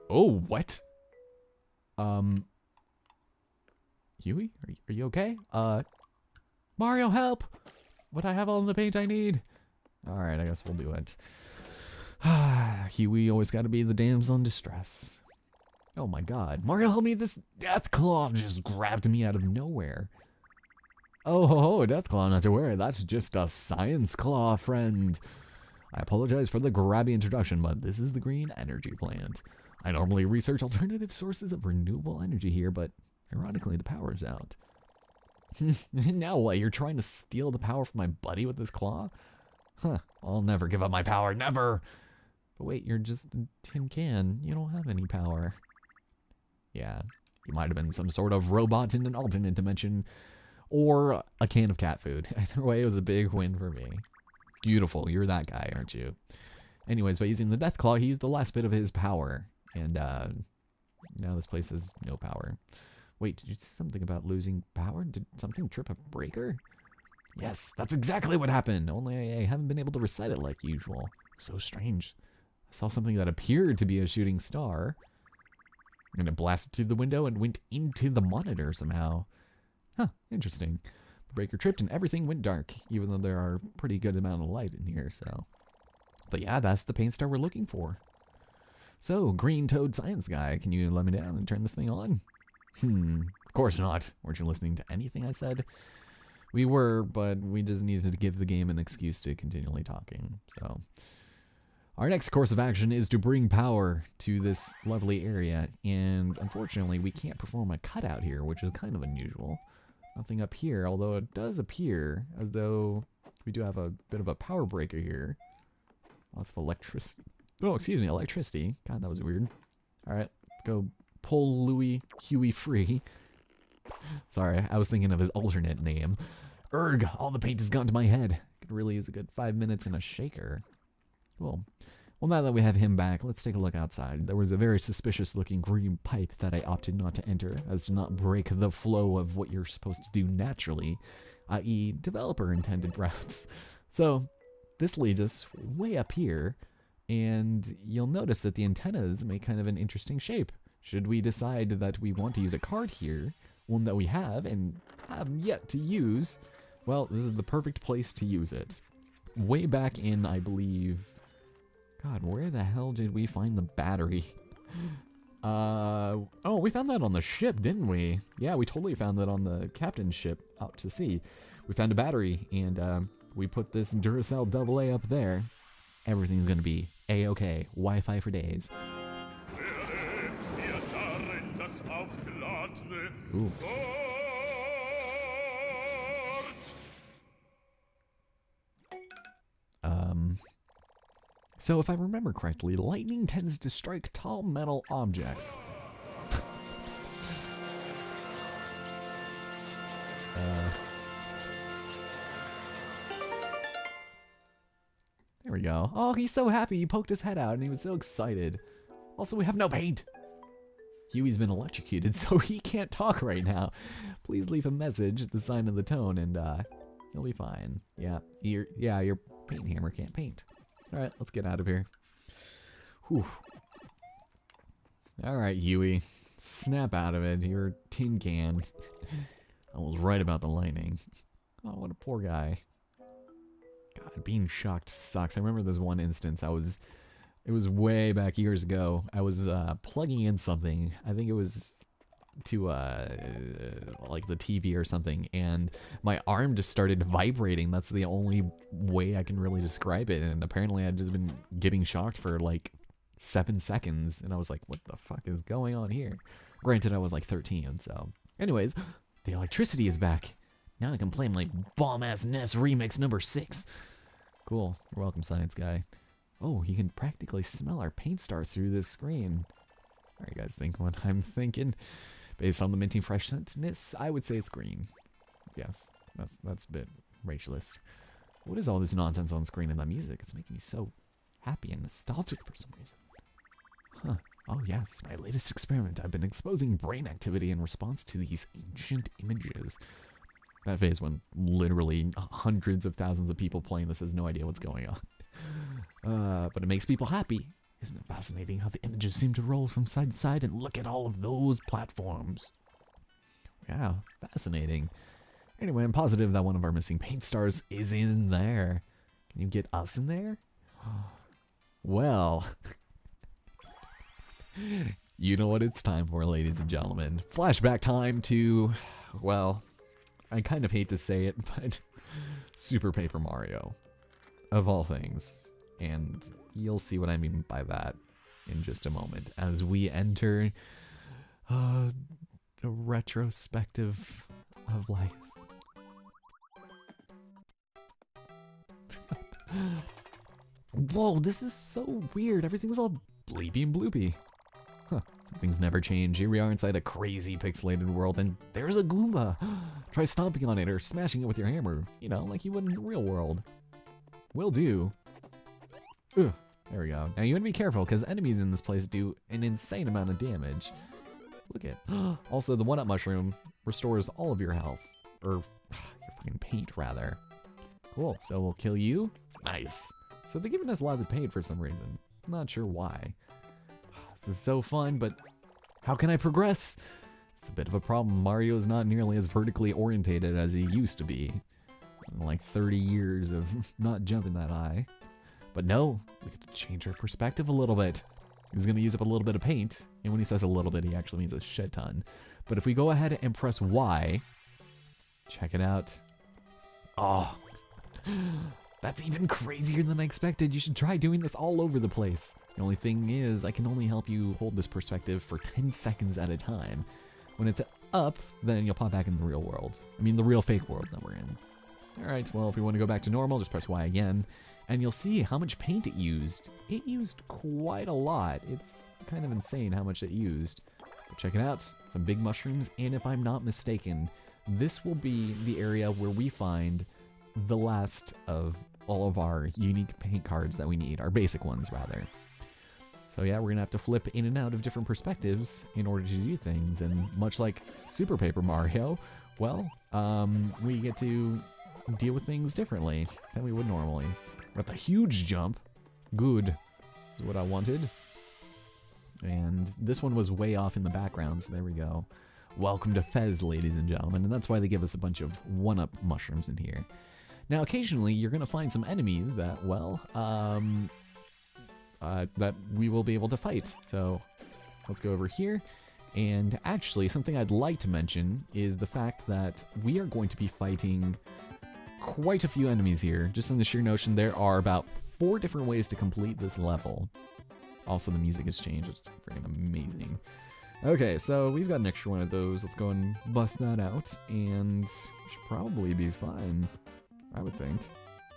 Oh, what? Huey, are you okay? Mario, help! Would I have all the paint I need? Alright, I guess we'll do it. Huey always gotta be the damsel in distress. Oh my god. Mario, help me! This death claw just grabbed me out of nowhere. Oh ho ho, death claw, not to worry. That's just a science claw, friend. I apologize for the grabby introduction, but this is the green energy plant. I normally research alternative sources of renewable energy here, but ironically, the power is out. Now what? You're trying to steal the power from my buddy with this claw? Huh, I'll never give up my power, never! But wait, you're just a tin can. You don't have any power. Yeah, you might have been some sort of robot in an alternate dimension, or a can of cat food. Either way, it was a big win for me. Beautiful, you're that guy, aren't you? Anyways, by using the death claw, he used the last bit of his power, and now this place has no power. Wait, did you say something about losing power? Did something trip a breaker? Yes, that's exactly what happened, only I haven't been able to recite it like usual. So strange. I saw something that appeared to be a shooting star, and it blasted through the window and went into the monitor somehow. Huh, interesting. The breaker tripped and everything went dark, even though there are a pretty good amount of light in here, so. But yeah, that's the paint star we're looking for. So, Green Toad Science Guy, can you let me down and turn this thing on? Of course not. Weren't you listening to anything I said? We were, but we just needed to give the game an excuse to continually talking, so. Our next course of action is to bring power to this lovely area, and unfortunately we can't perform a cutout here, which is kind of unusual. Nothing up here, although it does appear as though we do have a bit of a power breaker here. Lots of electricity. Oh, excuse me, electricity. God, that was weird. Alright, let's go pull Huey free. Sorry, I was thinking of his alternate name. Erg, all the paint has gone to my head. Could really use a good 5 minutes in a shaker. Cool. Well, now that we have him back, let's take a look outside. There was a very suspicious looking green pipe that I opted not to enter, as to not break the flow of what you're supposed to do naturally, i.e. developer intended routes. So, this leads us way up here, and you'll notice that the antennas make kind of an interesting shape. Should we decide that we want to use a card here, one that we have and have yet to use, well, this is the perfect place to use it. Way back in, I believe, God, where the hell did we find the battery? Oh, we found that on the ship, didn't we? Yeah, we totally found that on the captain's ship out to sea. We found a battery, and we put this Duracell AA up there. Everything's gonna be A-okay. Wi-Fi for days. Ooh. So if I remember correctly, lightning tends to strike tall metal objects. There we go. Oh, he's so happy. He poked his head out and he was so excited. Also, we have no paint. Huey's been electrocuted, so he can't talk right now. Please leave a message, the sign of the tone, and you'll be fine. Yeah, your paint hammer can't paint. Alright, let's get out of here. Whew. Alright, Huey. Snap out of it. You're a tin can. I was right about the lightning. Oh, what a poor guy. God, being shocked sucks. I remember this one instance. It was way back years ago. I was plugging in something. I think it was to like the TV or something, and my arm just started vibrating. That's the only way I can really describe it, and apparently I'd just been getting shocked for like 7 seconds, and I was like, what the fuck is going on here? Granted, I was like 13, so. Anyways, the electricity is back. Now I can play my bomb-ass NES remix number 6. Cool. You're welcome, science guy. Oh, he can practically smell our paint star through this screen. All right, guys, think what I'm thinking. Based on the minty freshness, I would say it's green. Yes, that's a bit racialist. What is all this nonsense on screen and that music? It's making me so happy and nostalgic for some reason. Huh. Oh yes, my latest experiment. I've been exposing brain activity in response to these ancient images. That phase when literally hundreds of thousands of people playing this has no idea what's going on. But it makes people happy, Isn't it fascinating how the images seem to roll from side to side, and look at all of those platforms. Yeah, fascinating. Anyway, I'm positive that one of our missing paint stars is in there. Can you get us in there? Well, you know what it's time for, ladies and gentlemen. Flashback time to, well, I kind of hate to say it, but Super Paper Mario, of all things. And you'll see what I mean by that in just a moment as we enter the retrospective of life. Whoa, this is so weird. Everything's all bleepy and bloopy. Huh, some things never change. Here we are inside a crazy pixelated world, and there's a Goomba. Try stomping on it or smashing it with your hammer, you know, like you would in the real world. Will do. Ugh, there we go. Now you want to be careful, because enemies in this place do an insane amount of damage. Look at. Also, the 1-up mushroom restores all of your health. Or, your fucking paint, rather. Cool, so we'll kill you. Nice. So they're giving us lots of paint for some reason. I'm not sure why. This is so fun, but how can I progress? It's a bit of a problem. Mario is not nearly as vertically orientated as he used to be. In like 30 years of not jumping that high. But no, we get to change our perspective a little bit. He's gonna use up a little bit of paint, and when he says a little bit, he actually means a shit ton. But if we go ahead and press Y, check it out. Oh, that's even crazier than I expected. You should try doing this all over the place. The only thing is, I can only help you hold this perspective for 10 seconds at a time. When it's up, then you'll pop back in the real world. I mean, the real fake world that we're in. Alright, well, if we want to go back to normal, just press Y again, and you'll see how much paint it used. It used quite a lot. It's kind of insane how much it used. But check it out, some big mushrooms, and if I'm not mistaken, this will be the area where we find the last of all of our unique paint cards that we need, our basic ones, rather. So yeah, we're gonna have to flip in and out of different perspectives in order to do things, and much like Super Paper Mario, well, we get to deal with things differently than we would normally. Got the huge jump. Good. Is what I wanted. And this one was way off in the background, so there we go. Welcome to Fez, ladies and gentlemen, and that's why they give us a bunch of 1-up mushrooms in here. Now, occasionally, you're gonna find some enemies that, well, that we will be able to fight. So, let's go over here. And actually, something I'd like to mention is the fact that we are going to be fighting quite a few enemies here. Just in the sheer notion, there are about 4 different ways to complete this level. Also, the music has changed. It's freaking amazing. Okay, so we've got an extra one of those. Let's go and bust that out, and we should probably be fine, I would think.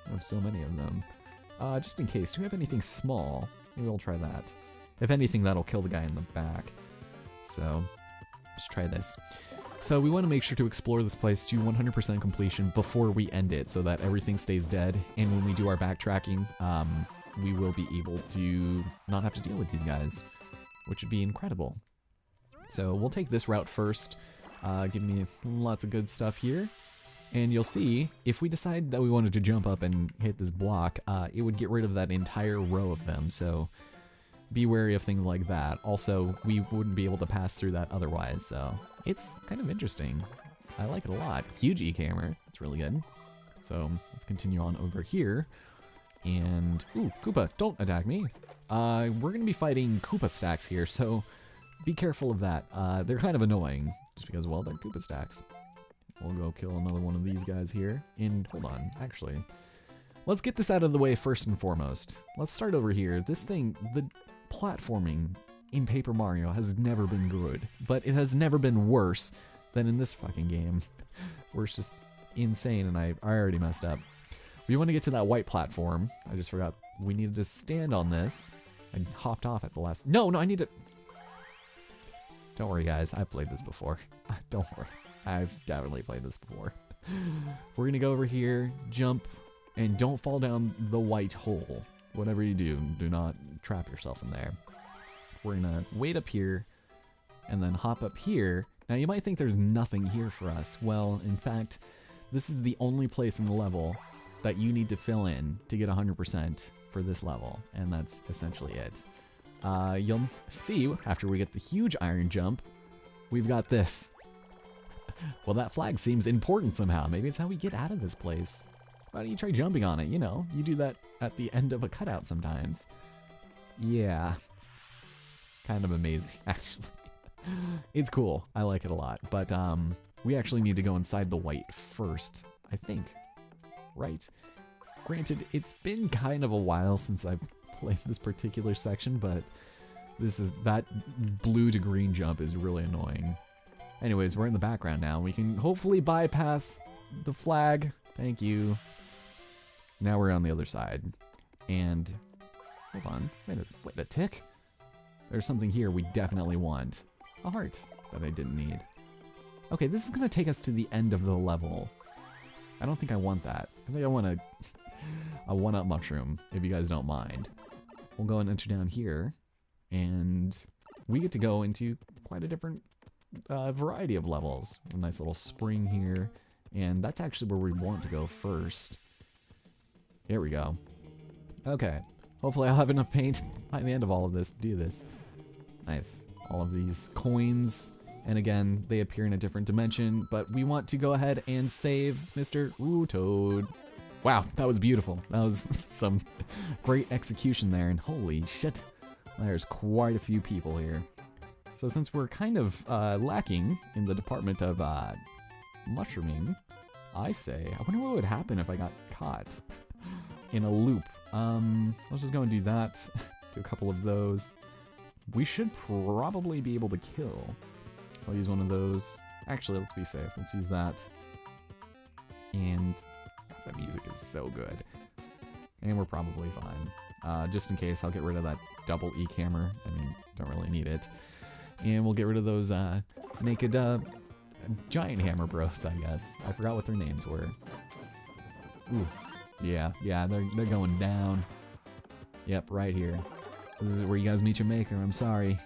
I have so many of them. Just in case, do we have anything small? Maybe we'll try that. If anything, that'll kill the guy in the back. So, let's try this. So we want to make sure to explore this place to 100% completion before we end it, so that everything stays dead, and when we do our backtracking, we will be able to not have to deal with these guys, which would be incredible. So we'll take this route first. Give me lots of good stuff here. And you'll see, if we decide that we wanted to jump up and hit this block, it would get rid of that entire row of them, so be wary of things like that. Also, we wouldn't be able to pass through that otherwise, so it's kind of interesting. I like it a lot. Huge E-camera, it's really good. So let's continue on over here. And, ooh, Koopa, don't attack me. We're gonna be fighting Koopa stacks here, so be careful of that. They're kind of annoying, just because, well, they're Koopa stacks. We'll go kill another one of these guys here. And, hold on, actually, let's get this out of the way first and foremost. Let's start over here. This thing, the platforming in Paper Mario has never been good, but it has never been worse than in this fucking game, where it's just insane, and I already messed up. We want to get to that white platform. I just forgot we needed to stand on this. I hopped off at the last... No, I need to... Don't worry, guys. I've played this before. Don't worry. I've definitely played this before. We're gonna go over here, jump, and don't fall down the white hole. Whatever you do not trap yourself in there. We're gonna wait up here, and then hop up here. Now, you might think there's nothing here for us. Well, in fact, this is the only place in the level that you need to fill in to get 100% for this level, and that's essentially it. you'll see after we get the huge iron jump, we've got this. Well, that flag seems important somehow. Maybe it's how we get out of this place. Why don't you try jumping on it? You know, you do that at the end of a cutout sometimes. Yeah. Kind of amazing, actually. It's cool. I like it a lot. But we actually need to go inside the white first, I think. Right? Granted, it's been kind of a while since I've played this particular section, but that blue to green jump is really annoying. Anyways, we're in the background now. We can hopefully bypass the flag. Thank you. Now we're on the other side. And, hold on, wait a tick. There's something here we definitely want. A heart that I didn't need. Okay, this is gonna take us to the end of the level. I don't think I want that. I think I want a one-up mushroom, if you guys don't mind. We'll go and enter down here, and we get to go into quite a different variety of levels. A nice little spring here, and that's actually where we want to go first. Here we go. Okay, hopefully I'll have enough paint by the end of all of this to do this. Nice. All of these coins, and again, they appear in a different dimension, but we want to go ahead and save Mr. Toad. Wow, that was beautiful. That was some great execution there, and holy shit, there's quite a few people here. So since we're kind of lacking in the department of mushrooming, I say, I wonder what would happen if I got caught in a loop. Let's just go and do that. Do a couple of those. We should probably be able to kill. So I'll use one of those. Actually, let's be safe. Let's use that. And that music is so good. And we're probably fine. Just in case, I'll get rid of that double E camera. I mean, don't really need it. And we'll get rid of those naked giant hammer bros, I guess. I forgot what their names were. Ooh. Yeah, they're going down. Yep, right here. This is where you guys meet your maker, I'm sorry.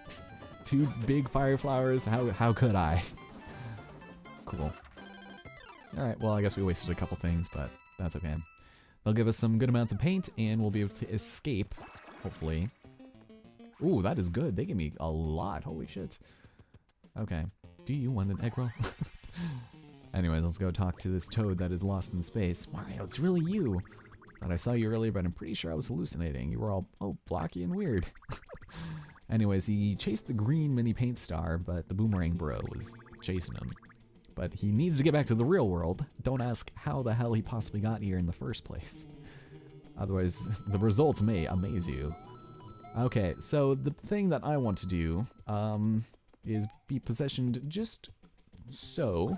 2 big fire flowers, how could I? Cool. Alright, well I guess we wasted a couple things, but that's okay. They'll give us some good amounts of paint, and we'll be able to escape, hopefully. Ooh, that is good. They give me a lot, holy shit. Okay, do you want an egg roll? Anyways, let's go talk to this toad that is lost in space. Mario, it's really you. Thought I saw you earlier, but I'm pretty sure I was hallucinating. You were all, blocky and weird. Anyways, he chased the green mini paint star, but the boomerang bro was chasing him. But he needs to get back to the real world. Don't ask how the hell he possibly got here in the first place. Otherwise, the results may amaze you. Okay, so the thing that I want to do is be positioned just so.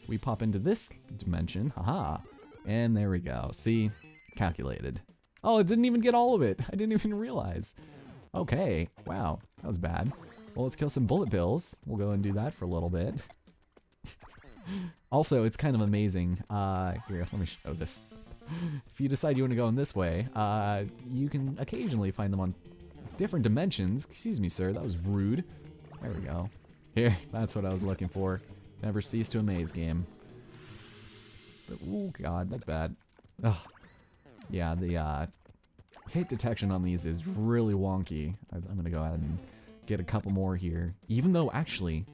We pop into this dimension, haha, and there we go. See, calculated. Oh, it didn't even get all of it. I didn't even realize. Okay, wow, that was bad. Well, let's kill some bullet bills. We'll go and do that for a little bit. Also, it's kind of amazing. Here, let me show this. If you decide you want to go in this way, you can occasionally find them on different dimensions. Excuse me, sir, that was rude. There we go. Here, that's what I was looking for. Never cease to amaze game. Oh god, that's bad. Ugh. Yeah, the hit detection on these is really wonky. I'm gonna go ahead and get a couple more here. Even though, actually,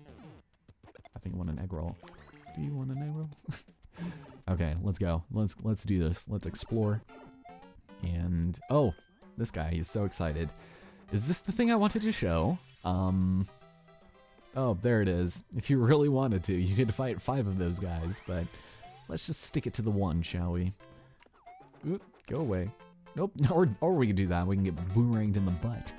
I think I want an egg roll. Do you want an egg roll? Okay, let's go. Let's do this. Let's explore. And oh, this guy, he's so excited. Is this the thing I wanted to show? Oh, there it is. If you really wanted to, you could fight 5 of those guys, but let's just stick it to the 1, shall we? Oop, go away. Nope, or we can do that. We can get boomeranged in the butt.